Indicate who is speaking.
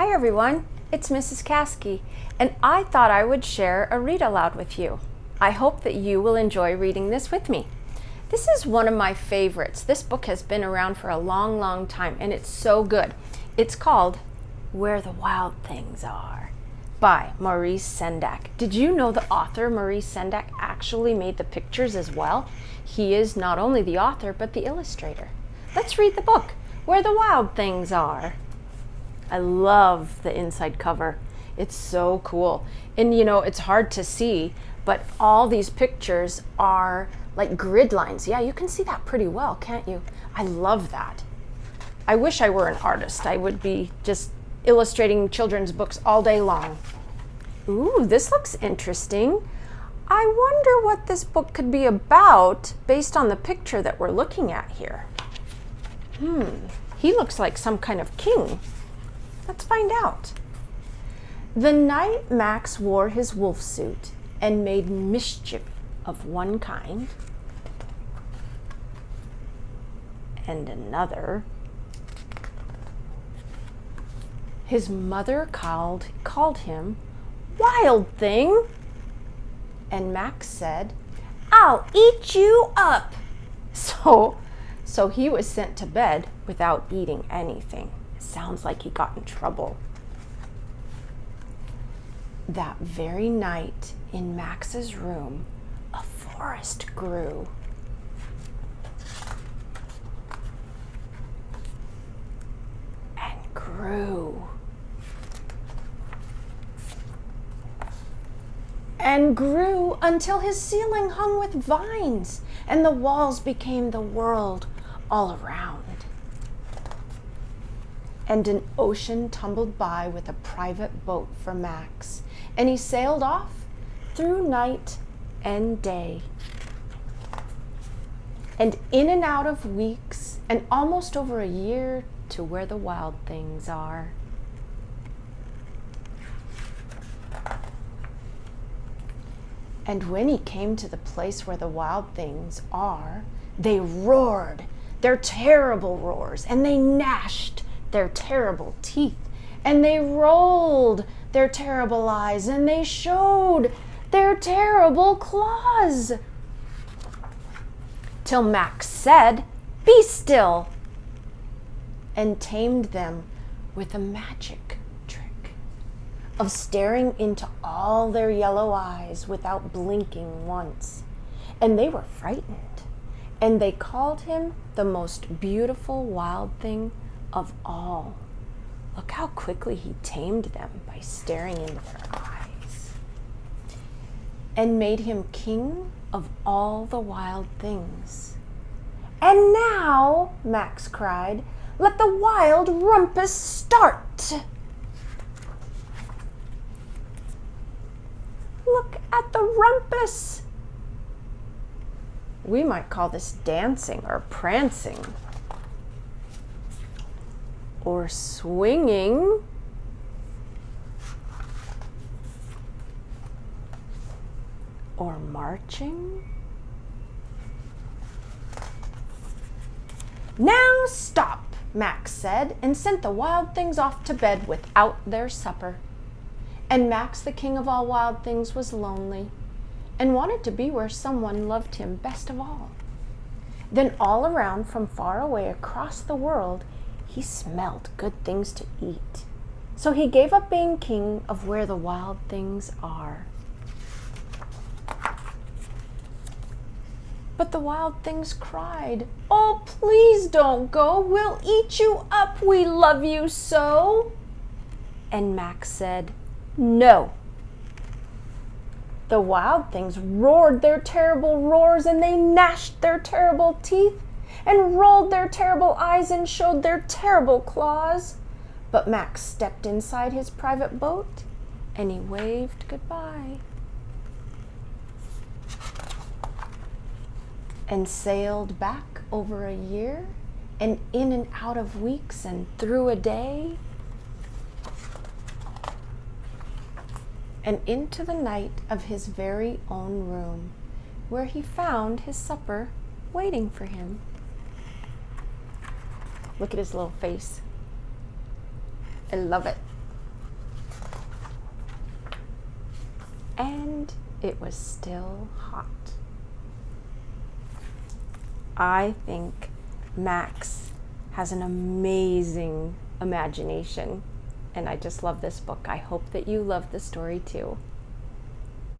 Speaker 1: Hi everyone, it's Mrs. Caskey, and I thought I would share a read aloud with you. I hope that you will enjoy reading this with me. This is one of my favorites. This book has been around for a long time, and it's so good. It's called Where the Wild Things Are by Maurice Sendak. Did you know the author, Maurice Sendak, actually made the pictures as well? He is not only the author, but the illustrator. Let's read the book, Where the Wild Things Are. I love the inside cover. It's so cool. And you know, it's hard to see, but all these pictures are like grid lines. Yeah, you can see that pretty well, can't you? I love that. I wish I were an artist. I would be just illustrating children's books all day long. Ooh, this looks interesting. I wonder what this book could be about based on the picture that we're looking at here. He looks like some kind of king. Let's find out. The night Max wore his wolf suit and made mischief of one kind and another, his mother called him Wild Thing, and Max said, "I'll eat you up." So he was sent to bed without eating anything. Sounds like he got in trouble. That very night in Max's room, a forest grew. And grew. And grew until his ceiling hung with vines, and the walls became the world all around. And an ocean tumbled by with a private boat for Max, and he sailed off through night and day, and in and out of weeks, and almost over a year to where the wild things are. And when he came to the place where the wild things are, they roared their terrible roars, and they gnashed their terrible teeth, and they rolled their terrible eyes, and they showed their terrible claws. Till Max said, "Be still," and tamed them with a magic trick of staring into all their yellow eyes without blinking once. And they were frightened, and they called him the most beautiful wild thing of all. Look how quickly he tamed them by staring into their eyes, and made him king of all the wild things. "And now," Max cried, "let the wild rumpus start." Look at the rumpus. We might call this dancing or prancing, or swinging, or marching. "Now stop," Max said, and sent the wild things off to bed without their supper. And Max, the king of all wild things, was lonely and wanted to be where someone loved him best of all. Then all around, from far away across the world, he smelled good things to eat. So he gave up being king of where the wild things are. But the wild things cried, "Oh, please don't go. We'll eat you up. We love you so." And Max said, "No." The wild things roared their terrible roars, and they gnashed their terrible teeth, and rolled their terrible eyes, and showed their terrible claws. But Max stepped inside his private boat, and he waved goodbye, and sailed back over a year, and in and out of weeks, and through a day, and into the night of his very own room, where he found his supper waiting for him. Look at his little face. I love it. and it was still hot. I think Max has an amazing imagination, and I just love this book. I hope that you love the story too.